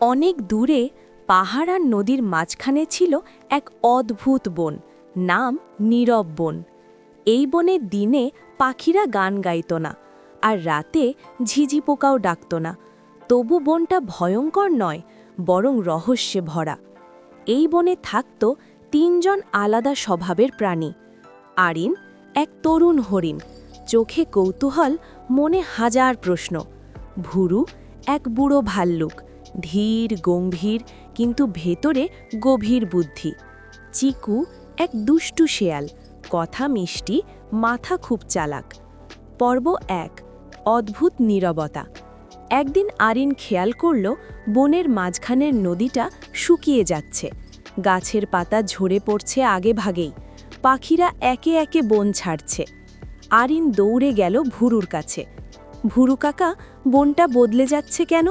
অনেক দূরে পাহাড় আর নদীর মাঝখানে ছিল এক অদ্ভুত বন, নাম নীরব বন। এই বনে দিনে পাখিরা গান গাইত না, আর রাতে ঝিঝি পোকাও ডাকত না। তবু বনটা ভয়ঙ্কর নয়, বরং রহস্যে ভরা। এই বনে থাকত তিনজন আলাদা স্বভাবের প্রাণী। আরিন, এক তরুণ হরিণ, চোখে কৌতূহল, মনে হাজার প্রশ্ন। ভুরু, এক বুড়ো ভাল্লুক, ধীর গম্ভীর কিন্তু ভেতরে গভীর বুদ্ধি। চিকু, এক দুষ্টু শেয়াল, কথা মিষ্টি, মাথা খুব চালাক। পর্ব ১, অদ্ভুত নীরবতা। একদিন আরিন খেয়াল করল বনের মাঝখানের নদীটা শুকিয়ে যাচ্ছে। গাছের পাতা ঝরে পড়ছে আগে ভাগেই, পাখিরা একে একে বন ছাড়ছে। আরিন দৌড়ে গেল ভুরুর কাছে। ভুরু কাকা, বনটা বদলে যাচ্ছে কেন?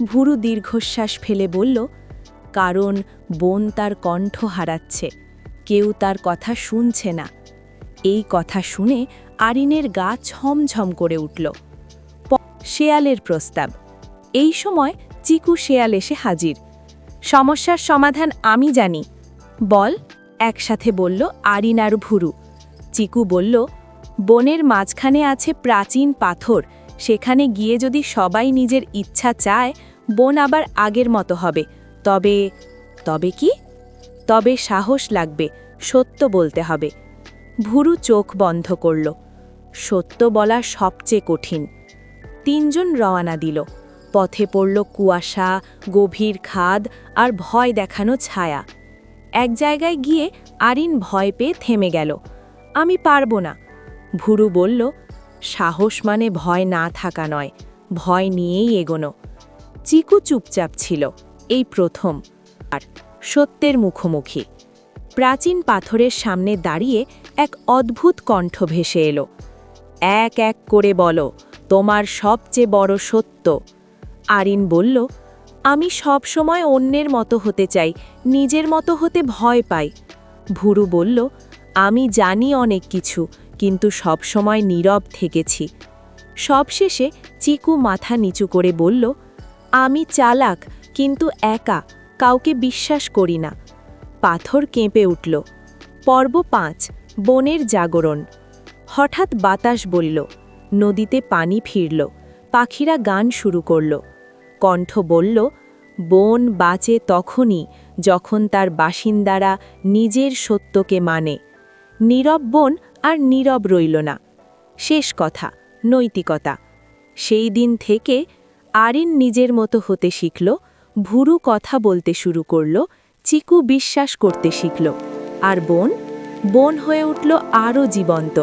ভুরু দীর্ঘশ্বাস ফেলে বলল, কারণ বন তার কণ্ঠ হারাচ্ছে, কেউ তার কথা শুনছে না। এই কথা শুনে আরিনের গা ছমছম করে উঠল। শেয়ালের প্রস্তাব। এই সময় চিকু শেয়াল এসে হাজির। সমস্যার সমাধান আমি জানি। বল, একসাথে বলল আরিন আর ভুরু। চিকু বলল, বনের মাঝখানে আছে প্রাচীন পাথর, সেখানে গিয়ে যদি সবাই নিজের ইচ্ছা চায়, বন আবার আগের মতো হবে। তবে তবে কি? তবে সাহস লাগবে, সত্য বলতে হবে। ভুরু চোখ বন্ধ করল। সত্য বলা সবচেয়ে কঠিন। তিনজন রওয়ানা দিল। পথে পড়ল কুয়াশা, গভীর খাদ আর ভয় দেখানো ছায়া। এক জায়গায় গিয়ে আরিন ভয় পেয়ে থেমে গেল। আমি পারবো না। ভুরু বলল, সাহস মানে ভয় না থাকা নয়, ভয় নিয়েই এগোনো। চিকু চুপচাপ ছিল, এই প্রথম। আর সত্যের মুখোমুখি। প্রাচীন পাথরের সামনে দাঁড়িয়ে এক অদ্ভুত কণ্ঠ ভেসে এলো। এক এক করে বলো, তোমার সবচেয়ে বড় সত্য। আরিন বলল, আমি সব সময় অন্যের মতো হতে চাই, নিজের মতো হতে ভয় পাই। ভুরু বলল, আমি জানি অনেক কিছু, কিন্তু সব সময় নীরব থেকেছি। সবশেষে চিকু মাথা নিচু করে বলল, আমি চালাক, কিন্তু একা, কাউকে বিশ্বাস করি না। পাথর কেঁপে উঠল। পর্ব ৫, বনের জাগরণ। হঠাৎ বাতাস বলল, নদীতে পানি ফিরল, পাখিরা গান শুরু করল। কণ্ঠ বলল, বন বাঁচে তখনই যখন তার বাসিন্দারা নিজের সত্যকে মানে। নীরব বন আর নীরব রইল না। শেষ কথা, নৈতিকতা। সেই দিন থেকে আরিন নিজের মতো হতে শিখল, ভুরু কথা বলতে শুরু করল, চিকু বিশ্বাস করতে শিখল, আর বন হয়ে উঠল আরও জীবন্ত,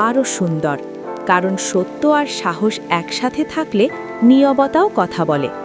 আরও সুন্দর। কারণ সত্য আর সাহস একসাথে থাকলে নীরবতাও কথা বলে।